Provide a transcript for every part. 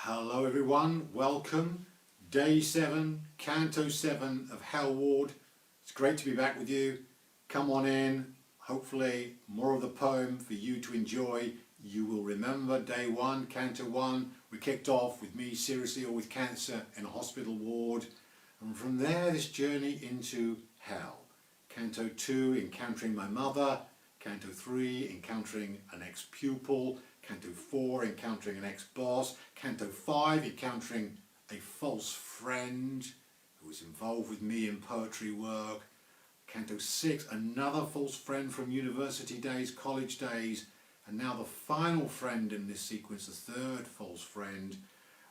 Hello everyone, welcome. Day 7, Canto 7 of HellWard. It's great to be back with you. Come on in, hopefully more of the poem for you to enjoy. You will remember day 1, Canto 1, we kicked off with me seriously ill with cancer in a hospital ward. And from there this journey into hell. Canto 2, encountering my mother. Canto 3, encountering an ex-pupil. Canto 4, encountering an ex-boss. Canto 5, encountering a false friend who was involved with me in poetry work. Canto 6, another false friend from university days, college days. And now the final friend in this sequence, the third false friend,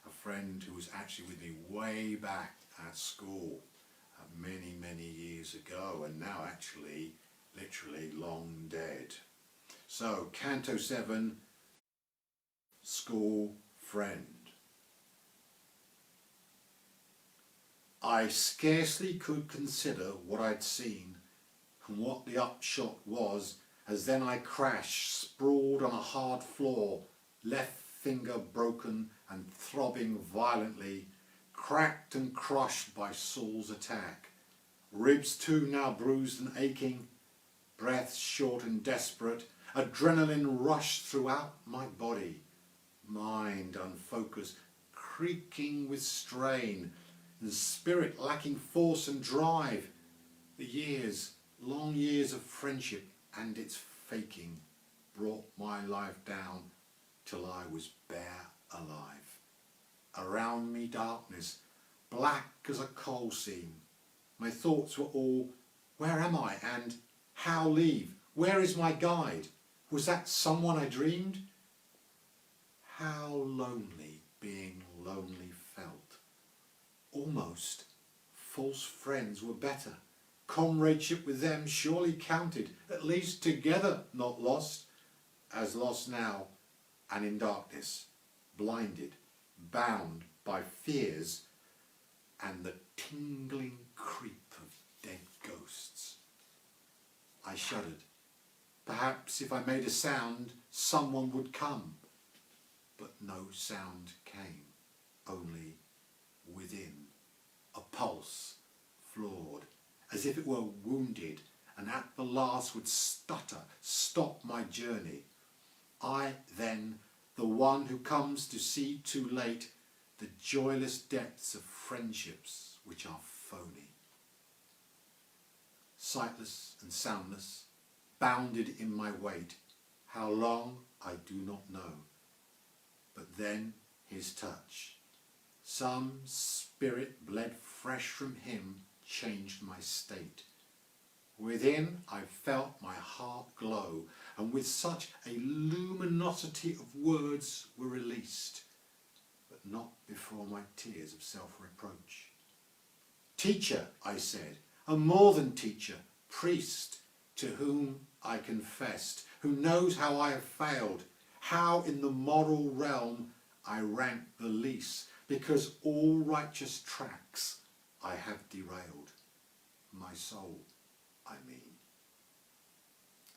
a friend who was actually with me way back at school many, many years ago, and now actually literally long dead. So, Canto 7, School Friend. I scarcely could consider what I'd seen and what the upshot was, as then I crashed, sprawled on a hard floor, left finger broken and throbbing violently, cracked and crushed by Saul's attack. Ribs too now bruised and aching, breath short and desperate, adrenaline rushed throughout my body, mind unfocused, creaking with strain, and spirit lacking force and drive. The years, long years of friendship and its faking brought my life down till I was bare alive. Around me darkness, black as a coal seam. My thoughts were all, where am I and how leave? Where is my guide? Was that someone I dreamed? How lonely being lonely felt. Almost false friends were better. Comradeship with them surely counted, at least together not lost, as lost now and in darkness, blinded, bound by fears and the tingling creep of dead ghosts. I shuddered. Perhaps if I made a sound, someone would come. But no sound came, only within, a pulse, flawed, as if it were wounded, and at the last would stutter, stop my journey. I then, the one who comes to see too late the joyless depths of friendships which are phony. Sightless and soundless, bounded in my weight, how long I do not know. But then his touch, some spirit bled fresh from him, changed my state. Within I felt my heart glow, and with such a luminosity of words were released, but not before my tears of self-reproach. Teacher, I said, a more than teacher, priest, to whom I confessed, who knows how I have failed, how in the moral realm I rank the least, because all righteous tracks I have derailed. My soul, I mean.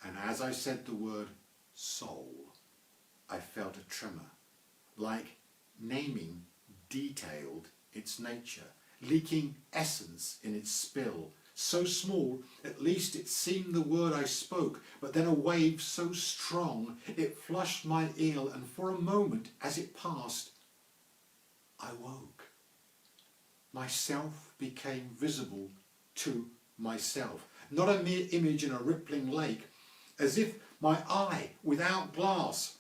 And as I said the word soul, I felt a tremor, like naming detailed its nature, leaking essence in its spill, so small, at least it seemed the word I spoke, but then a wave so strong, it flushed my ear, and for a moment, as it passed, I woke. Myself became visible to myself, not a mere image in a rippling lake, as if my eye, without glass,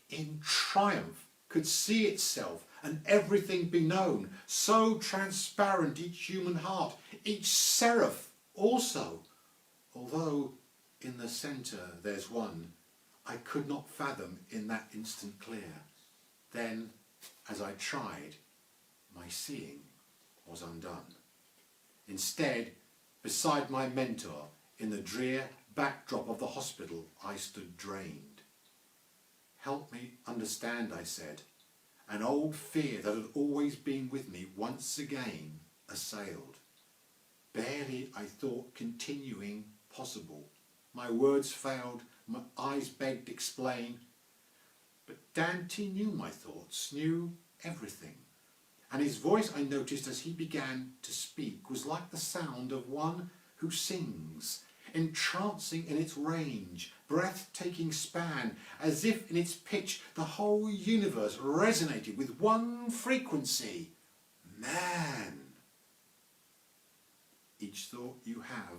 in triumph, could see itself and everything be known, so transparent each human heart, each seraph also, although in the centre there's one I could not fathom in that instant clear. Then, as I tried, my seeing was undone. Instead, beside my mentor, in the drear backdrop of the hospital, I stood drained. Help me understand, I said. An old fear that had always been with me once again assailed. Barely I thought continuing possible. My words failed, my eyes begged explain. But Dante knew my thoughts, knew everything. And his voice, I noticed as he began to speak, was like the sound of one who sings, entrancing in its range, breathtaking span, as if in its pitch the whole universe resonated with one frequency. Man! Each thought you have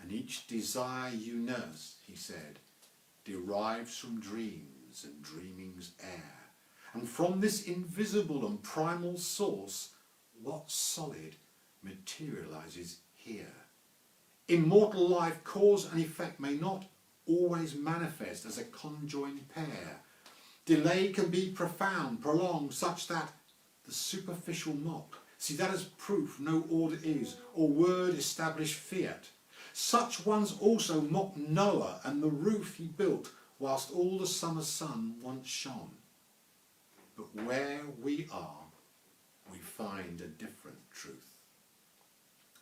and each desire you nurse, he said, derives from dreams and dreaming's air. And from this invisible and primal source, what solid materializes here. Immortal life, cause and effect, may not always manifest as a conjoined pair. Delay can be profound, prolonged, such that the superficial mock, see that as proof no order is, or word established fiat. Such ones also mock Noah and the roof he built, whilst all the summer sun once shone. But where we are, we find a different truth.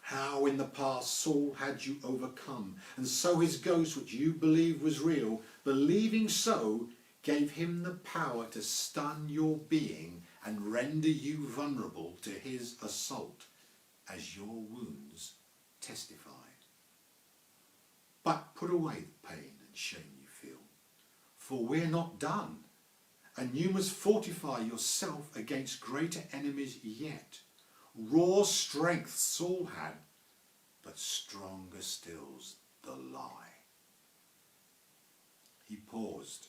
How in the past Saul had you overcome, and so his ghost, which you believed was real, believing so, gave him the power to stun your being and render you vulnerable to his assault, as your wounds testify. But put away the pain and shame you feel, for we're not done. And you must fortify yourself against greater enemies yet. Raw strength Saul had, but stronger still's the lie. He paused,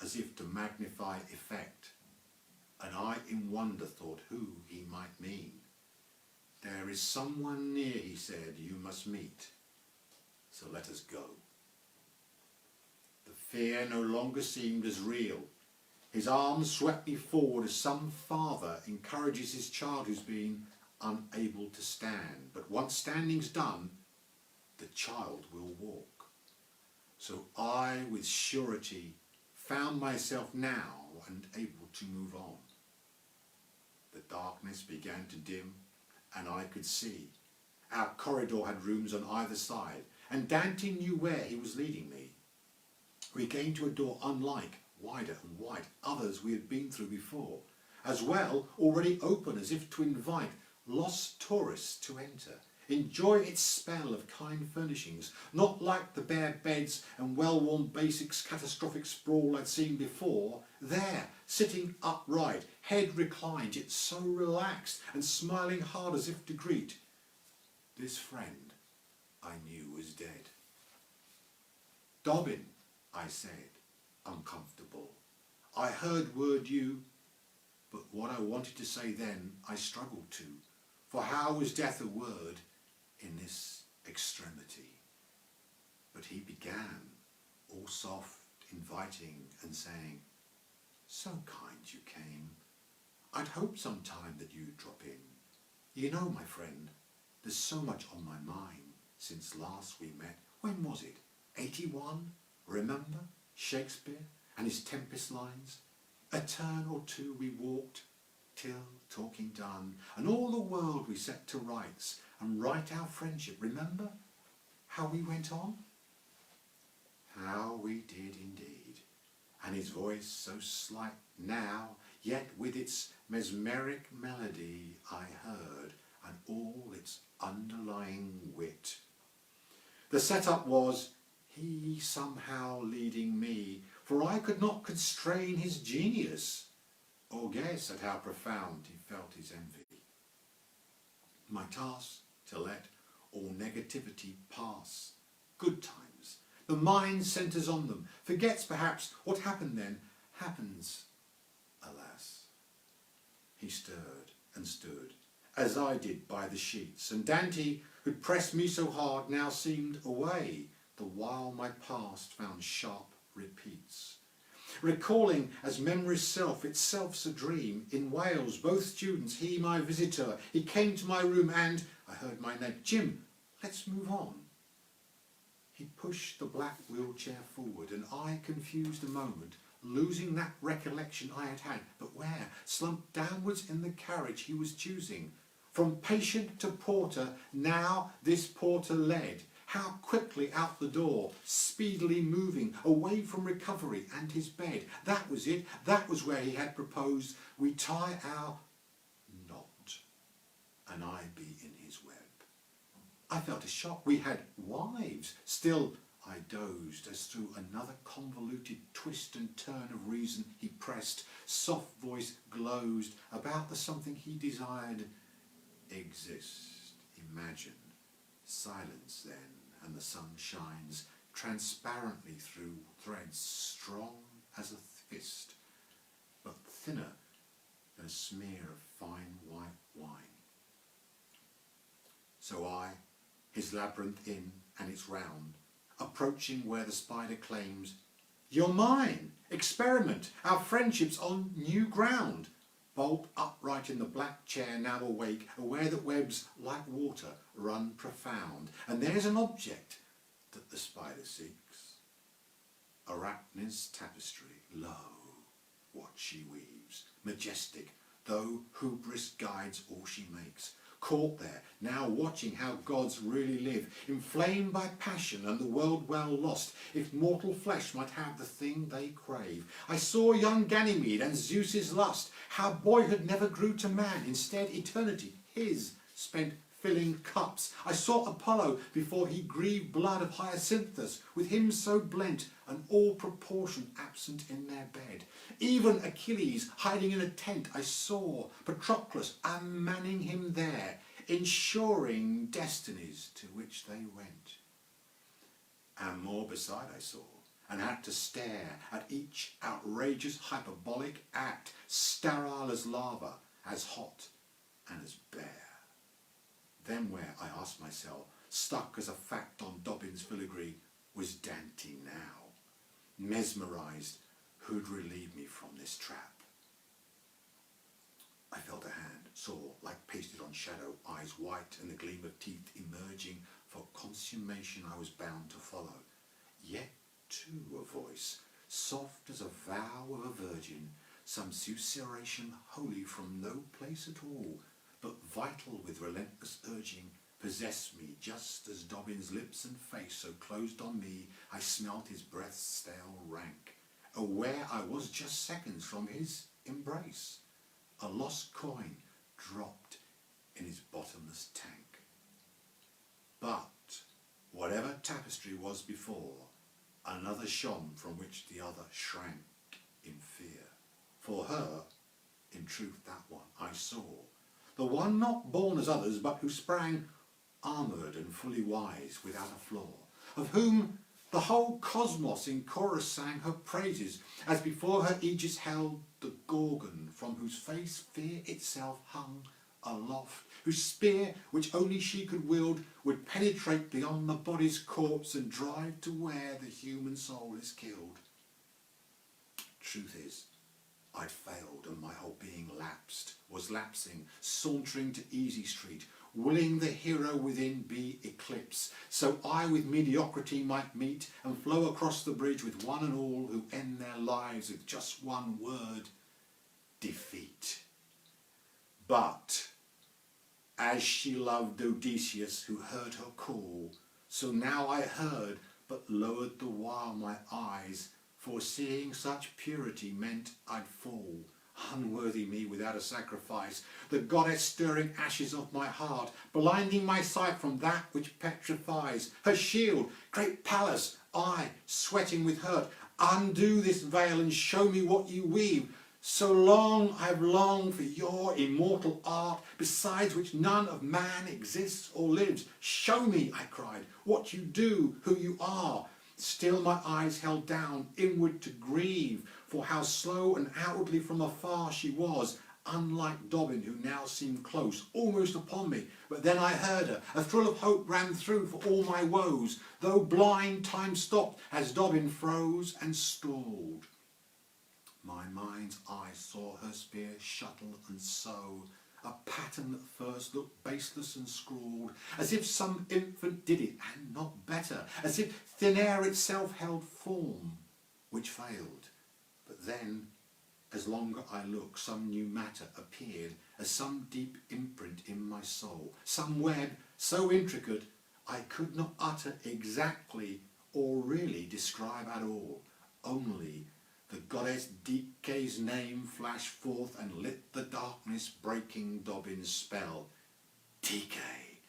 as if to magnify effect, and I in wonder thought who he might mean. There is someone near, he said, you must meet, so let us go. The fear no longer seemed as real. His arms swept me forward as some father encourages his child who's been unable to stand. But once standing's done, the child will walk. So I, with surety, found myself now and able to move on. The darkness began to dim, and I could see. Our corridor had rooms on either side, and Dante knew where he was leading me. We came to a door unlike, wider and wide, others we had been through before, as well already open as if to invite lost tourists to enter, enjoy its spell of kind furnishings, not like the bare beds and well-worn basics catastrophic sprawl I'd seen before. There, sitting upright, head reclined, yet so relaxed and smiling hard as if to greet this friend I knew was dead. Dobbin, I said, uncomfortable. I heard word you, but what I wanted to say then I struggled to, for how was death a word in this extremity? But he began, all soft, inviting, and saying, so kind you came. I'd hoped some time that you'd drop in. You know, my friend, there's so much on my mind since last we met. When was it? 81? Remember? Shakespeare and his Tempest lines. A turn or two we walked, till, talking done, and all the world we set to rights, and right our friendship. Remember how we went on? How we did indeed. And his voice so slight now, yet with its mesmeric melody I heard, and all its underlying wit. The setup was he somehow leading me, for I could not constrain his genius, or guess at how profound he felt his envy. My task to let all negativity pass. Good times. The mind centres on them, forgets perhaps what happened then, happens, alas. He stirred and stood, as I did by the sheets, and Dante, who'd pressed me so hard, now seemed away, the while my past found sharp repeats. Recalling as memory's self, itself's a dream, in Wales, both students, he my visitor, he came to my room and I heard my name, Jim, let's move on. He pushed the black wheelchair forward and I, confused a moment, losing that recollection I had had, but where, slumped downwards in the carriage he was choosing. From patient to porter, now this porter led, how quickly out the door, speedily moving, away from recovery and his bed. That was it, that was where he had proposed. We tie our knot, and I be in his web. I felt a shock. We had wives. Still, I dozed as through another convoluted twist and turn of reason he pressed. Soft voice glozed about the something he desired. Exist, imagine. Silence then, and the sun shines transparently through threads strong as a fist, but thinner than a smear of fine white wine. So I, his labyrinth in and its round, approaching where the spider claims, "You're mine! Experiment! Our friendship's on new ground!" Bolt upright in the black chair, now awake, aware that webs, like water, run profound. And there's an object that the spider seeks. Arachne's tapestry, lo, what she weaves, majestic, though hubris guides all she makes. Caught there, now watching how gods really live, inflamed by passion and the world well lost, if mortal flesh might have the thing they crave. I saw young Ganymede and Zeus's lust, how boyhood never grew to man, instead eternity, his, spent filling cups. I saw Apollo before he grieved blood of Hyacinthus, with him so blent, and all proportion absent in their bed. Even Achilles hiding in a tent I saw, Patroclus unmanning him there, ensuring destinies to which they went. And more beside I saw, and had to stare at each outrageous hyperbolic act, sterile as lava, as hot and as bare. Then where, I asked myself, stuck as a fact on Dobbin's filigree, was Dante now? Mesmerised, who'd relieve me from this trap? I felt a hand, saw, like pasted on shadow, eyes white and the gleam of teeth emerging for consummation I was bound to follow. Yet, too, a voice, soft as a vow of a virgin, some susurration holy from no place at all, but vital with relentless urging, possessed me just as Dobbin's lips and face so closed on me I smelt his breath's stale rank, aware I was just seconds from his embrace, a lost coin dropped in his bottomless tank. But whatever tapestry was before, another shone from which the other shrank in fear. For her, in truth that one I saw, the one not born as others, but who sprang armoured and fully wise, without a flaw, of whom the whole cosmos in chorus sang her praises, as before her aegis held the Gorgon, from whose face fear itself hung aloft, whose spear, which only she could wield, would penetrate beyond the body's corpse and drive to where the human soul is killed. Truth is, I'd failed and my whole being lapsed, was lapsing, sauntering to Easy Street, willing the hero within be eclipsed, so I with mediocrity might meet and flow across the bridge with one and all who end their lives with just one word, defeat. But as she loved Odysseus who heard her call, so now I heard but lowered the while my eyes, foreseeing such purity meant I'd fall, unworthy me without a sacrifice, the goddess stirring ashes of my heart, blinding my sight from that which petrifies. Her shield, great Pallas, I, sweating with hurt, undo this veil and show me what you weave. So long I've longed for your immortal art, besides which none of man exists or lives. Show me, I cried, what you do, who you are. Still my eyes held down, inward to grieve, for how slow and outwardly from afar she was, unlike Dobbin, who now seemed close, almost upon me. But then I heard her, a thrill of hope ran through for all my woes, though blind time stopped as Dobbin froze and stalled. My mind's eye saw her spear shuttle and sow, a pattern that first looked baseless and scrawled, as if some infant did it, and not better, as if thin air itself held form, which failed. But then, as longer I looked, some new matter appeared, as some deep imprint in my soul, some web so intricate I could not utter exactly or really describe at all, only the goddess Dike's name flashed forth and lit the darkness, breaking Dobbin's spell. Dike!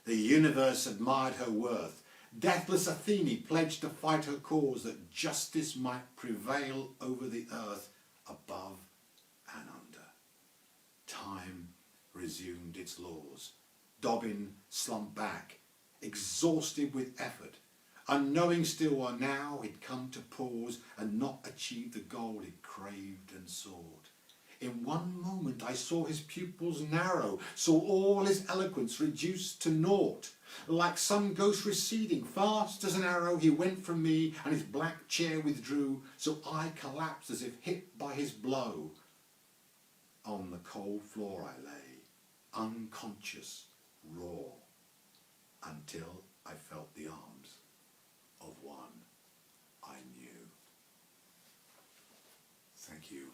The universe admired her worth. Deathless Athene pledged to fight her cause, that justice might prevail over the earth, above and under. Time resumed its laws. Dobbin slumped back, exhausted with effort, unknowing still why now he'd come to pause and not achieve the goal he'd craved and sought. In one moment I saw his pupils narrow, saw all his eloquence reduced to naught. Like some ghost receding, fast as an arrow, he went from me, and his black chair withdrew, so I collapsed as if hit by his blow. On the cold floor I lay, unconscious, raw, until I felt the arms of one I knew. Thank you.